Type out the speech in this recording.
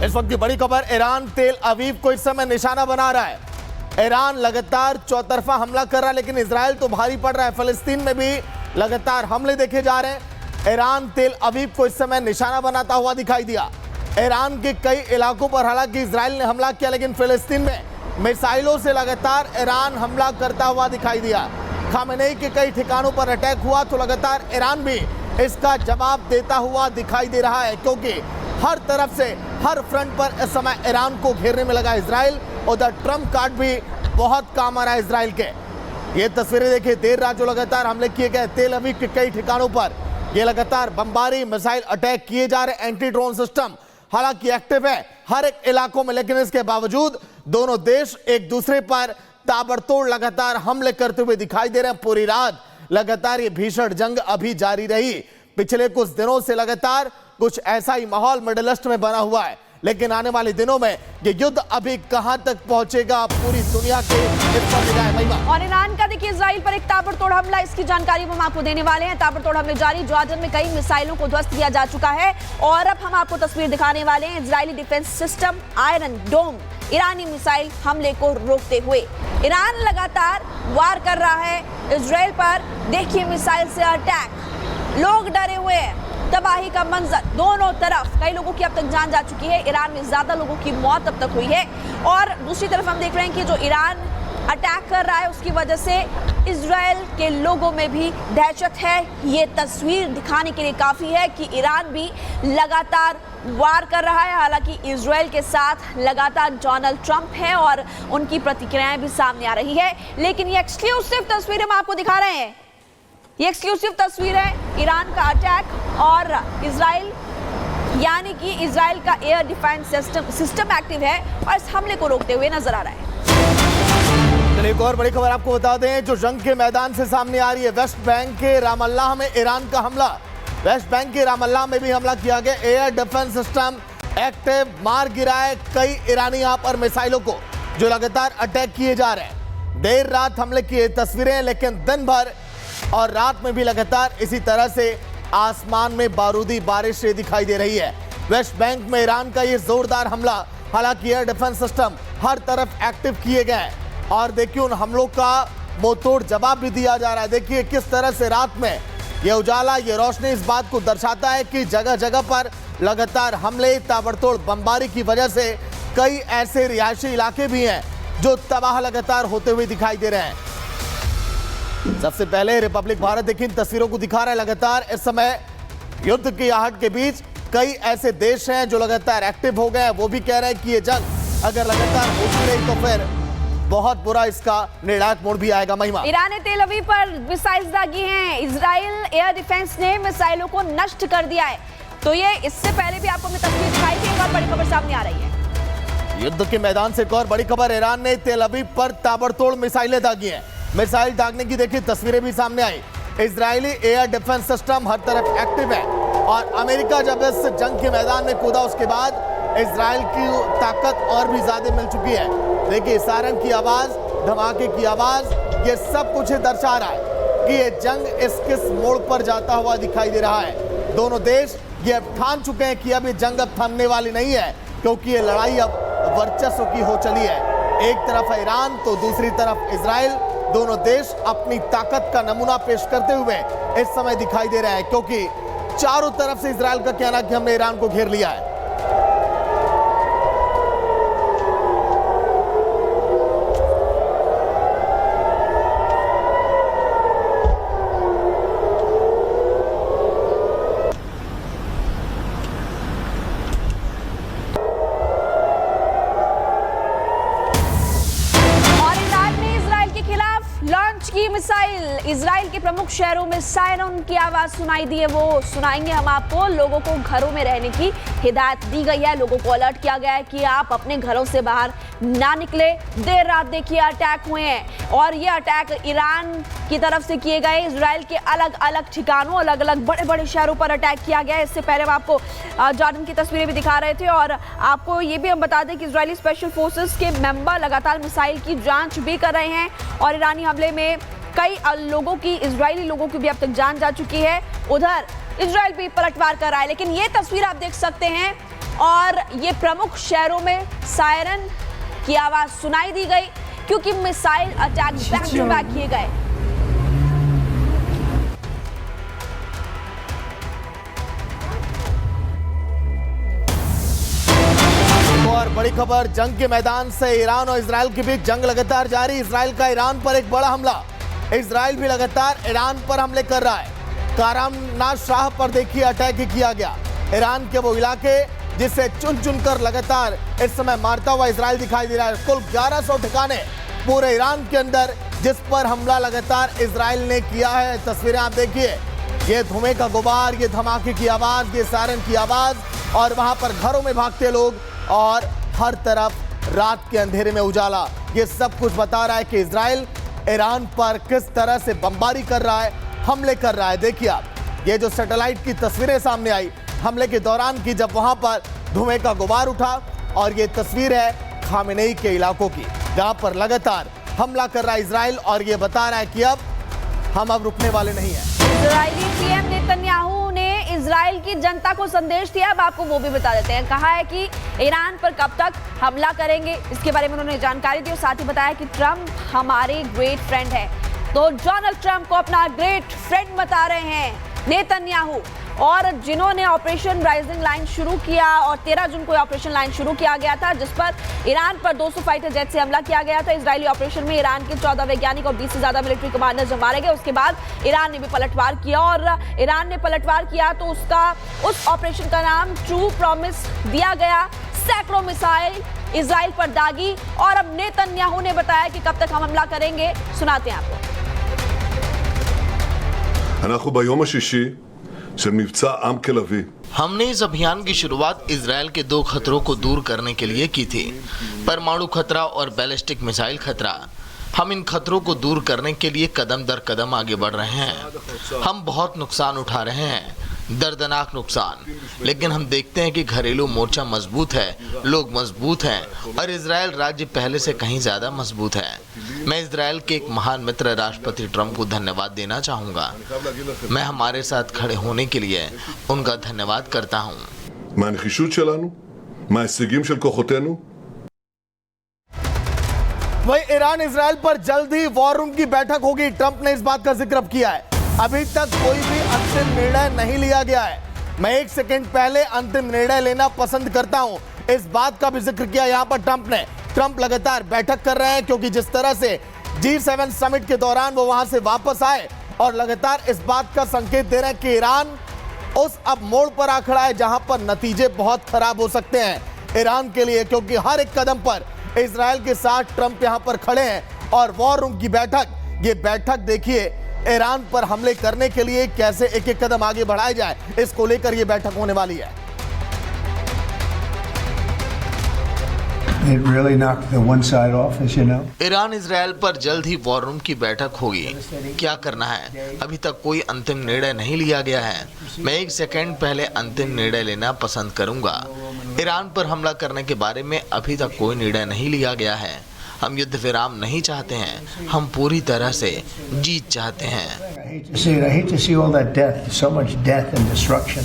इस वक्त की बड़ी खबर, ईरान तेल अवीव को इस समय निशाना बना रहा है। ईरान लगातार चौतरफा हमला कर रहा है, लेकिन इजराइल तो भारी पड़ रहा है। फिलिस्तीन में भी लगातार हमले देखे जा रहे हैं। ईरान तेल अवीव को इस समय निशाना बनाता हुआ दिखाई दिया। ईरान के कई इलाकों पर हालांकि इजराइल ने हमला किया, लेकिन फिलिस्तीन में मिसाइलों से लगातार ईरान हमला करता हुआ दिखाई दिया। खामेनेई के कई ठिकानों पर अटैक हुआ तो लगातार ईरान भी इसका जवाब देता हुआ दिखाई दे रहा है, क्योंकि हर तरफ से हर फ्रंट पर इस समय ईरान को घेरने में लगा इजराइल। उधर ट्रम्प कार्ड भी बहुत काम आ रहा है इजराइल के। ये तस्वीरें देखिए, देर रात जो लगातार हमले किए गए तेल अवीव के कई ठिकानों पर, ये लगातार बमबारी मिसाइल अटैक किए जा रहे। एंटी ड्रोन सिस्टम हालांकि एक्टिव है हर एक इलाकों में, लेकिन इसके बावजूद दोनों देश एक दूसरे पर ताबड़तोड़ लगातार हमले करते हुए दिखाई दे रहे हैं। पूरी रात लगातार ये भीषण जंग अभी जारी रही। पिछले कुछ दिनों से लगातार कुछ ऐसा ही माहौल मिडिल ईस्ट में बना हुआ है, लेकिन आने वाले दिनों में ये युद्ध अभी कहां तक पहुंचेगा, पूरी दुनिया के इस पर निगाह है। महिमा, और ईरान का देखिए इजराइल पर एक ताबड़तोड़ हमला, इसकी जानकारी हम आपको देने वाले हैं। ताबड़तोड़ हमले जारी, जॉर्डन में कई मिसाइलों को ध्वस्त किया जा चुका है और अब हम आपको तस्वीर दिखाने वाले हैं। इजरायली डिफेंस सिस्टम आयरन डोम ईरानी मिसाइल हमले को रोकते हुए ईरान लगातार वार कर रहा है इजराइल पर। देखिए मिसाइल से अटैक, लोग डरे हुए हैं, तबाही का मंजर दोनों तरफ। कई लोगों की अब तक जान जा चुकी है, ईरान में ज्यादा लोगों की मौत अब तक हुई है। और दूसरी तरफ हम देख रहे हैं कि जो ईरान अटैक कर रहा है उसकी वजह से इजराइल के लोगों में भी दहशत है। ये तस्वीर दिखाने के लिए काफी है कि ईरान भी लगातार वार कर रहा है। हालांकि इजराइल के साथ लगातार डोनाल्ड ट्रंप है और उनकी प्रतिक्रियाएं भी सामने आ रही है, लेकिन ये एक्सक्लूसिव तस्वीर हम आपको दिखा रहे हैं। ये एक्सक्लूसिव तस्वीर है ईरान का अटैक और इजराइल, यानी कि इजराइल का एयर डिफेंस सिस्टम एक्टिव है और इस हमले को रोकते हुए नजर आ रहा है। एक और बड़ी खबर आपको बता दें जो जंग के मैदान से सामने आ रही है। वेस्ट बैंक के रामल्लाह में ईरान का हमला। वेस्ट बैंक के रामल्लाह में भी हमला किया गया। एयर डिफेंस सिस्टम एक्टिव, मार गिराए कई ईरानी यहाँ पर मिसाइलों को, जो लगातार अटैक किए जा रहे हैं। देर रात हमले की तस्वीरें, लेकिन दिन भर और रात में भी लगातार इसी तरह से आसमान में बारूदी बारिश दिखाई दे रही है। वेस्ट बैंक में ईरान का ये जोरदार हमला, हालांकि एयर डिफेंस सिस्टम हर तरफ एक्टिव किए गए हैं और देखिए उन हमलों का मुंहतोड़ जवाब भी दिया जा रहा है। देखिए किस तरह से रात में ये उजाला, ये रोशनी इस बात को दर्शाता है कि जगह जगह पर लगातार हमले, ताबड़तोड़ बमबारी की वजह से कई ऐसे रिहायशी इलाके भी हैं जो तबाह लगातार होते हुए दिखाई दे रहे हैं। सबसे पहले रिपब्लिक भारत देखिए इन तस्वीरों को दिखा रहा है। लगातार इस समय युद्ध की आहट के बीच कई ऐसे देश हैं जो लगातार एक्टिव हो गए हैं। वो भी कह रहे हैं कि ये जंग अगर लगातार होती रही तो फिर बहुत बुरा इसका निर्णायक मोड़ भी आएगा। महिमा, ईरान ने तेल अवीव पर मिसाइल दागी हैं। इजराइल एयर डिफेंस ने मिसाइलों को नष्ट कर दिया है। तो ये इससे पहले भी आपको मैं तस्वीर दिखाई थी, एक और बड़ी खबर सामने आ रही है। युद्ध के मैदान से एक और बड़ी खबर, ईरान ने तेल अवीव पर ताबड़तोड़ मिसाइलें दागी हैं। मिसाइल दागने की देखिए तस्वीरें भी सामने आई। इजरायली एयर डिफेंस सिस्टम हर तरफ एक्टिव है और अमेरिका जब इस जंग के मैदान में कूदा उसके बाद इजराइल की ताकत और भी ज्यादा मिल चुकी है। देखिए सायरन की आवाज, धमाके की आवाज, ये सब कुछ दर्शा रहा है कि ये जंग किस मोड़ पर जाता हुआ दिखाई दे रहा है। दोनों देश ये अब ठान चुके हैं कि अब ये जंग अब थमने वाली नहीं है, क्योंकि ये लड़ाई अब वर्चस्व की हो चली है। एक तरफ है ईरान तो दूसरी तरफ इजराइल। दोनों देश अपनी ताकत का नमूना पेश करते हुए इस समय दिखाई दे रहे हैं, क्योंकि चारों तरफ से इजराइल का कहना कि हमने ईरान को घेर लिया है। की मिसाइल, इजराइल के प्रमुख शहरों में सायरन की आवाज सुनाई दी है, वो सुनाएंगे हम आपको। लोगों को घरों में रहने की हिदायत दी गई है। लोगों को अलर्ट किया गया है कि आप अपने घरों से बाहर ना निकले। देर रात देखिए अटैक हुए हैं और ये अटैक ईरान की तरफ से किए गए। इजराइल के अलग अलग ठिकानों, अलग अलग बड़े बड़े शहरों पर अटैक किया गया है। इससे पहले हम आपको जॉर्डन की तस्वीरें भी दिखा रहे थे और आपको ये भी हम बता दें कि इजरायली स्पेशल फोर्सेस के मेंबर लगातार मिसाइल की जांच भी कर रहे हैं और ईरानी हमले में कई लोगों की, इजरायली लोगों की भी अब तक जान जा चुकी है। उधर इजराइल भी पलटवार कर रहा है, लेकिन ये तस्वीर आप देख सकते हैं और ये प्रमुख शहरों में सायरन की आवाज सुनाई दी गई क्योंकि missile attack back to back किए गए। और बड़ी खबर जंग के मैदान से, ईरान और इजराइल के बीच जंग लगातार जारी। इजराइल का ईरान पर एक बड़ा हमला। इजराइल भी लगातार ईरान पर हमले कर रहा है। कारामना शाह पर देखिए अटैक किया गया। ईरान के वो इलाके जिसे चुन चुनकर लगातार इस समय मारता हुआ इजराइल दिखाई दे रहा है। कुल 1100 ठिकाने पूरे ईरान के अंदर जिस पर हमला लगातार इजराइल ने किया है। तस्वीरें आप देखिए, ये धुएं का गुबार, ये धमाके की आवाज, ये सायरन की आवाज और वहां पर घरों में भागते लोग और हर तरफ रात के अंधेरे में उजाला। ये सब कुछ बता रहा है कि इजराइल ईरान पर किस तरह से बमबारी कर रहा है, हमले कर रहा है। देखिए आप, ये जो सैटेलाइट की तस्वीरें सामने आई हमले के दौरान की, जब वहां पर धुएं का गुबार उठा, और ये तस्वीर है खामेनेई के इलाकों की जहां पर लगातार हमला कर रहा है इजराइल, और ये बता रहा है कि हम रुकने वाले नहीं हैं। इजरायली पीएम नेतन्याहू ने इजराइल की जनता को संदेश दिया। अब आपको वो भी बता देते हैं। कहा है कि ईरान पर कब तक हमला करेंगे, इसके बारे में उन्होंने जानकारी दी और साथ ही बताया कि ट्रंप हमारे ग्रेट फ्रेंड है। तो डोनाल्ड ट्रंप को अपना ग्रेट फ्रेंड बता रहे हैं नेतन्याहू। और जिन्होंने ऑपरेशन राइजिंग लाइन शुरू किया, और 13 जून को ऑपरेशन लाइन शुरू किया गया था जिस पर ईरान पर 200 फाइटर जेट से हमला किया गया था। इजरायली ऑपरेशन में ईरान के 14 वैज्ञानिक और 20 से ज्यादा मिलिट्री कमांडर जब मारे गए, उसके बाद ईरान ने भी पलटवार किया, और ईरान ने पलटवार किया तो उस ऑपरेशन का नाम ट्रू प्रॉमिस दिया गया। सैकड़ों मिसाइल इजराइल पर दागी, और अब नेतन्याहू ने बताया कि कब तक हम हमला करेंगे। सुनाते हैं आपको। אנחנו ביום השישי של מבצע עם כלבי। हमने इस अभियान की शुरुआत इजराइल के 2 खतरों को दूर करने के लिए की थी, परमाणु खतरा और बैलिस्टिक मिसाइल खतरा। हम इन खतरों को दूर करने के लिए कदम दर कदम आगे बढ़ रहे हैं। हम बहुत नुकसान उठा रहे हैं, दर्दनाक नुकसान, लेकिन हम देखते हैं कि घरेलू मोर्चा मजबूत है, लोग मजबूत हैं और इजराइल राज्य पहले से कहीं ज्यादा मजबूत है। मैं इजराइल के एक महान मित्र राष्ट्रपति ट्रंप को धन्यवाद देना चाहूंगा। मैं हमारे साथ खड़े होने के लिए उनका धन्यवाद करता हूं। מהנחישות שלנו, מההישגים של כוחותינו। वही ईरान इजराइल पर जल्द ही वॉर रूम की बैठक होगी। ट्रंप ने इस बात का जिक्र किया है। अभी तक कोई भी अंतिम निर्णय नहीं लिया गया है। मैं 1 सेकंड पहले अंतिम निर्णय लेना पसंद करता हूं, इस बात का भी जिक्र किया यहां पर ट्रंप ने। ट्रंप लगातार बैठक कर रहे हैं क्योंकि जिस तरह से G7 समिट के दौरान वो वहां से वापस आए और लगातार इस बात का संकेत दे रहे हैं कि ईरान उस अब मोड़ पर आ खड़ा है जहां पर नतीजे बहुत खराब हो सकते हैं ईरान के लिए, क्योंकि हर एक कदम पर इजराइल के साथ ट्रंप यहां पर खड़े हैं। और वॉर रूम की बैठक, ये बैठक देखिए ईरान पर हमले करने के लिए कैसे एक एक कदम आगे बढ़ाया जाए, इसको लेकर ये बैठक होने वाली है। It really knocked the one side off, as you know. Iran Israel पर जल्द ही वॉर रूम की बैठक होगी। क्या करना है, अभी तक कोई अंतिम निर्णय नहीं लिया गया है। मैं 1 सेकंड पहले अंतिम निर्णय लेना पसंद करूंगा। ईरान पर हमला करने के बारे में अभी तक कोई निर्णय नहीं लिया गया है। हम युद्ध विराम नहीं चाहते हैं, हम पूरी तरह से जीत चाहते हैं। I hate to see it. I hate to see all that death, so much death and destruction.